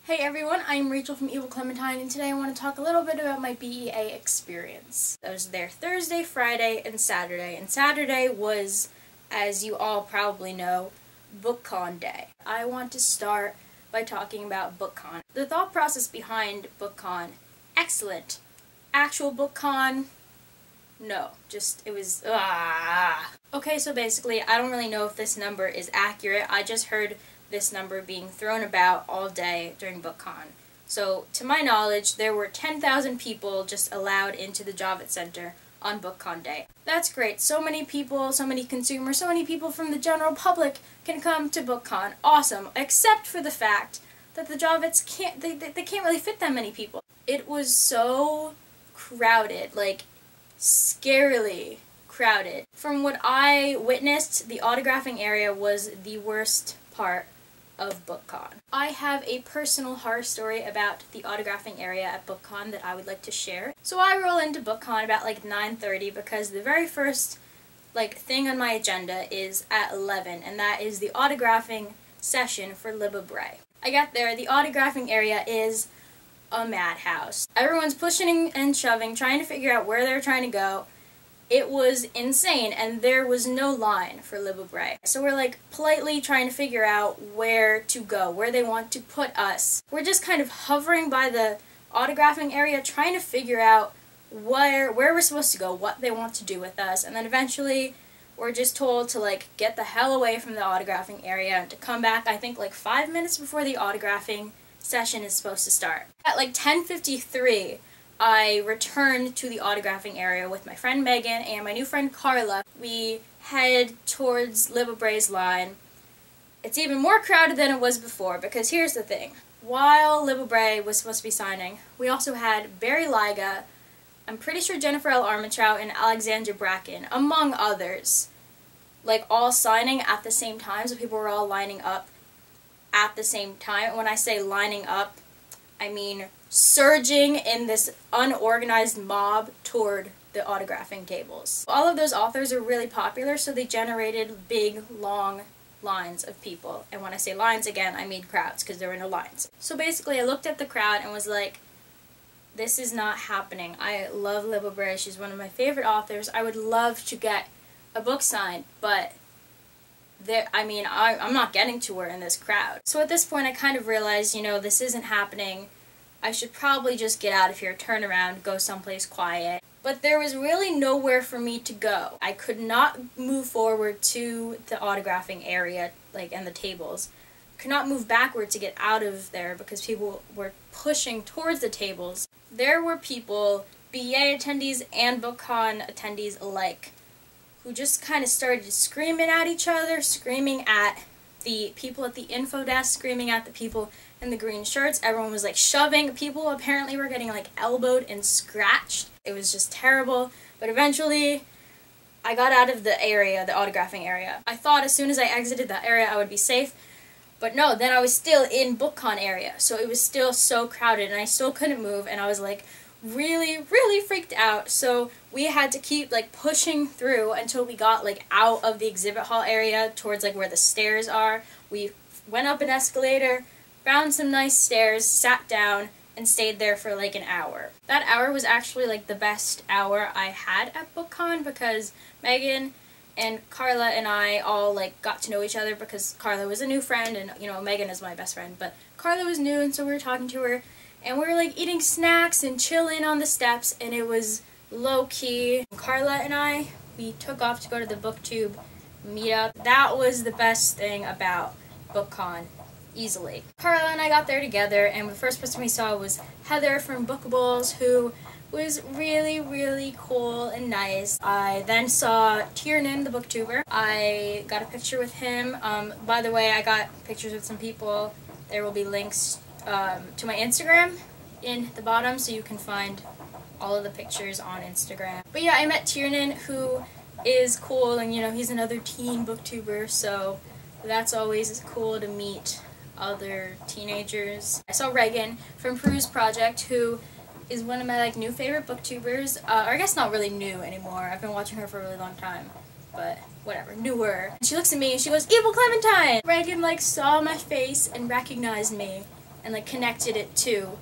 Hey everyone, I'm Rachel from Evil Clementine, and today I want to talk a little bit about my BEA experience. I was there Thursday, Friday, and Saturday was, as you all probably know, BookCon day. I want to start by talking about BookCon. The thought process behind BookCon, excellent. Actual BookCon, no. It was, Okay, so basically, I don't really know if this number is accurate. I just heard this number being thrown about all day during BookCon. So, to my knowledge, there were 10,000 people just allowed into the Javits Center on BookCon day. That's great. So many people, so many consumers, so many people from the general public can come to BookCon. Awesome. Except for the fact that the Javits can't, they can't really fit that many people. It was so crowded, like, scarily crowded. From what I witnessed, the autographing area was the worst part of BookCon. I have a personal horror story about the autographing area at BookCon that I would like to share. So I roll into BookCon about like 9:30 because the very first thing on my agenda is at 11, and that is the autographing session for Libre. I got there, the autographing area is a madhouse. Everyone's pushing and shoving, trying to figure out where they're trying to go. It was insane, and there was no line for Libre. So we're politely trying to figure out where to go, where they want to put us. We're just kind of hovering by the autographing area, trying to figure out where we're supposed to go, what they want to do with us, and then eventually we're just told to get the hell away from the autographing area and to come back, I think 5 minutes before the autographing session is supposed to start. At 10:53, I returned to the autographing area with my friend Megan and my new friend Carla. We head towards Libre's line. It's even more crowded than it was before, because here's the thing. While Libre was supposed to be signing, we also had Barry Lyga, I'm pretty sure Jennifer L. Armentrout, and Alexandra Bracken, among others, all signing at the same time, so people were all lining up at the same time. When I say lining up, I mean surging in this unorganized mob toward the autographing tables. All of those authors are really popular, so they generated big, long lines of people. And when I say lines, again, I mean crowds, because there were no lines. So basically, I looked at the crowd and was like, this is not happening. I love Libre. She's one of my favorite authors. I would love to get a book signed, but I'm not getting to her in this crowd. So at this point, I kind of realized, this isn't happening. I should probably just get out of here, turn around, go someplace quiet. But there was really nowhere for me to go. I could not move forward to the autographing area, and the tables. Could not move backward to get out of there because people were pushing towards the tables. There were people, BEA attendees and BookCon attendees alike, who just kind of started screaming at each other, screaming at the people at the info desk, screaming at the people in the green shirts. Everyone was shoving. People apparently were getting elbowed and scratched. It was just terrible. But eventually, I got out of the area, the autographing area. I thought as soon as I exited that area I would be safe. But no, then I was still in BookCon area. So it was still so crowded and I still couldn't move, and I was really, really freaked out. So we had to keep pushing through until we got out of the exhibit hall area towards where the stairs are. We went up an escalator, found some nice stairs, sat down, and stayed there for an hour. That hour was actually the best hour I had at BookCon, because Megan and Carla and I all got to know each other, because Carla was a new friend and Megan is my best friend, but Carla was new, and so we were talking to her. And we were eating snacks and chilling on the steps, and it was low-key. Carla and I, we took off to go to the BookTube meetup. That was the best thing about BookCon, easily. Carla and I got there together, and the first person we saw was Heather from Bookables, who was really, really cool and nice. I then saw Tiernan, the booktuber. I got a picture with him. By the way, I got pictures with some people. There will be links to my Instagram in the bottom, so you can find all of the pictures on Instagram. But yeah, I met Tiernan, who is cool, and he's another teen booktuber, so that's always cool to meet other teenagers. I saw Reagan from Prue's Project, who is one of my new favorite booktubers, or I guess not really new anymore. I've been watching her for a really long time, but whatever, newer. And she looks at me and she goes, "Evil Clementine!" Reagan saw my face and recognized me and like connected it to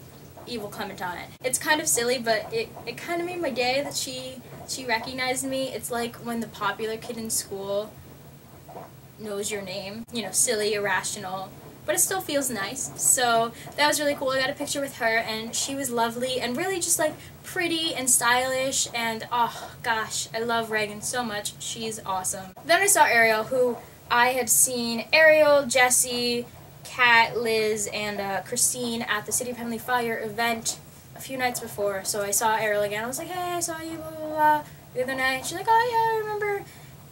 Evil Clementine. It's kind of silly, but it kind of made my day that she recognized me. It's like when the popular kid in school knows your name, you know, silly, irrational, but it still feels nice. So that was really cool. I got a picture with her, and she was lovely and really just like pretty and stylish, and oh gosh, I love Reagan so much. She's awesome. Then I saw Ariel, who I had seen Ariel, Jessie, Kat, Liz, and Christine at the City of Heavenly Fire event a few nights before. So I saw Ariel again. I was like, hey, I saw you, blah, blah, blah, the other night. She's like, oh yeah, I remember.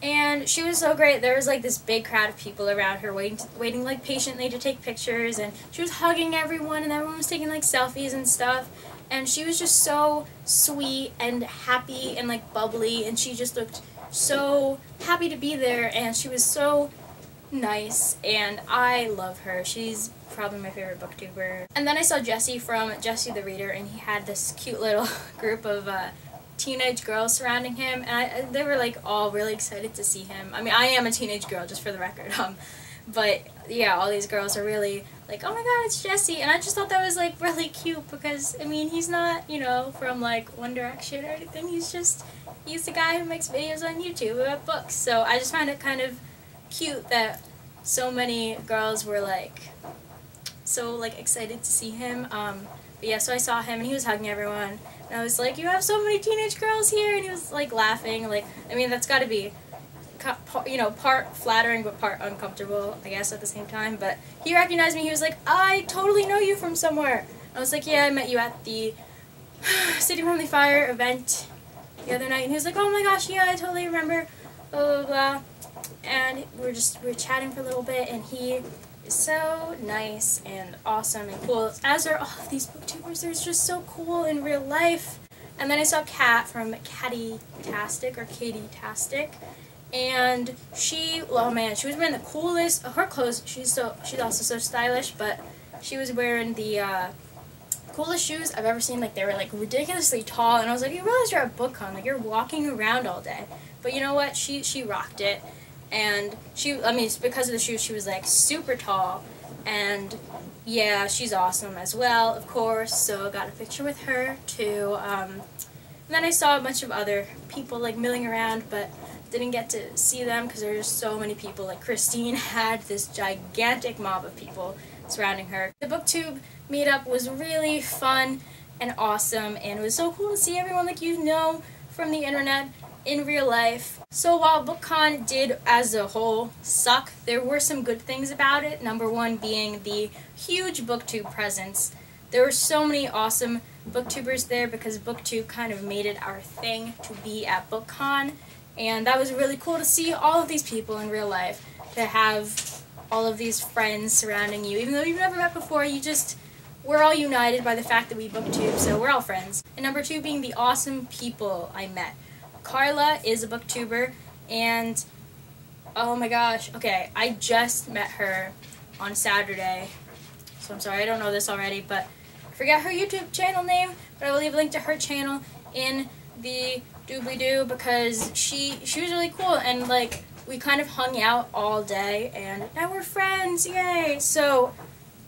And she was so great. There was like this big crowd of people around her waiting like patiently to take pictures, and she was hugging everyone, and everyone was taking like selfies and stuff. And she was just so sweet and happy and like bubbly, and she just looked so happy to be there, and she was so nice, and I love her. She's probably my favorite booktuber. And then I saw Jesse from Jesse the Reader, and he had this cute little group of teenage girls surrounding him, and they were like all really excited to see him. I mean, I am a teenage girl, just for the record, but yeah, all these girls are really like, oh my god, it's Jesse, and I just thought that was like really cute, because I mean, he's not, you know, from like One Direction or anything. He's the guy who makes videos on YouTube about books. So I just find it kind of cute that so many girls were like so like excited to see him. But yeah, so I saw him, and he was hugging everyone, and I was like, you have so many teenage girls here, and he was like laughing. Like, I mean, that's got to be, you know, part flattering but part uncomfortable, I guess, at the same time. But he recognized me. He was like, I totally know you from somewhere. I was like, yeah, I met you at the City of Heavenly Fire event the other night. And he was like, oh my gosh, yeah, I totally remember, blah, blah, blah. And we were chatting for a little bit, and he is so nice and awesome and cool, as are all of these booktubers. They're just so cool in real life. And then I saw Kat from Catty-tastic, or Katie-tastic, and she, oh man, she was wearing the coolest, her clothes, she's also so stylish, but she was wearing the coolest shoes I've ever seen. Like, they were like ridiculously tall, and I was like, you realize you're at BookCon, like you're walking around all day. But you know what, she rocked it. And I mean, because of the shoes, she was like super tall, and yeah, she's awesome as well, of course. So I got a picture with her too. And then I saw a bunch of other people like milling around, but didn't get to see them because there were just so many people. Like, Christine had this gigantic mob of people surrounding her. The booktube meetup was really fun and awesome, and it was so cool to see everyone like you know from the internet in real life. So while BookCon did as a whole suck, there were some good things about it. Number one being the huge booktube presence. There were so many awesome booktubers there because BookTube kind of made it our thing to be at BookCon, and that was really cool to see all of these people in real life, to have all of these friends surrounding you. Even though you've never met before, we're all united by the fact that we BookTube, so we're all friends. And number two being the awesome people I met. Carla is a booktuber, and oh my gosh, okay, I just met her on Saturday, so I'm sorry I don't know this already, but I forgot her YouTube channel name, but I will leave a link to her channel in the doobly-doo, because she was really cool, and like, we kind of hung out all day, and now we're friends, yay! So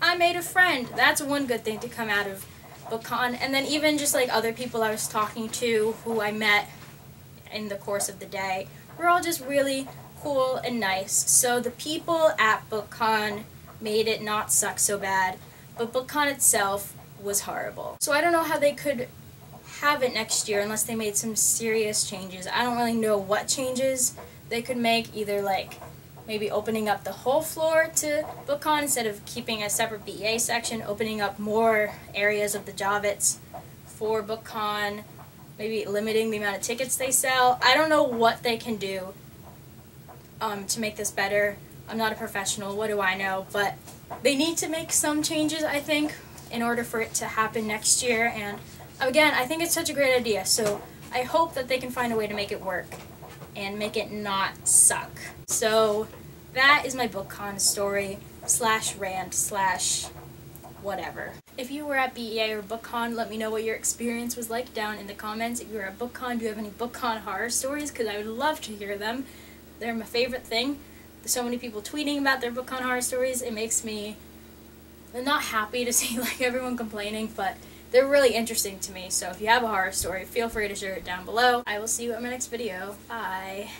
I made a friend. That's one good thing to come out of BookCon. And then even just like other people I was talking to who I met in the course of the day, we're all just really cool and nice. So the people at BookCon made it not suck so bad, but BookCon itself was horrible. So I don't know how they could have it next year unless they made some serious changes. I don't really know what changes they could make, either like maybe opening up the whole floor to BookCon instead of keeping a separate BEA section, opening up more areas of the Javits for BookCon, maybe limiting the amount of tickets they sell. I don't know what they can do to make this better. I'm not a professional, what do I know? But they need to make some changes, I think, in order for it to happen next year. And again, I think it's such a great idea, so I hope that they can find a way to make it work and make it not suck. So that is my BookCon story / rant / whatever. If you were at BEA or BookCon, let me know what your experience was like down in the comments. If you were at BookCon, do you have any BookCon horror stories? Because I would love to hear them. They're my favorite thing. There's so many people tweeting about their BookCon horror stories. It makes me I'm not happy to see like everyone complaining, but they're really interesting to me. So if you have a horror story, feel free to share it down below. I will see you in my next video. Bye.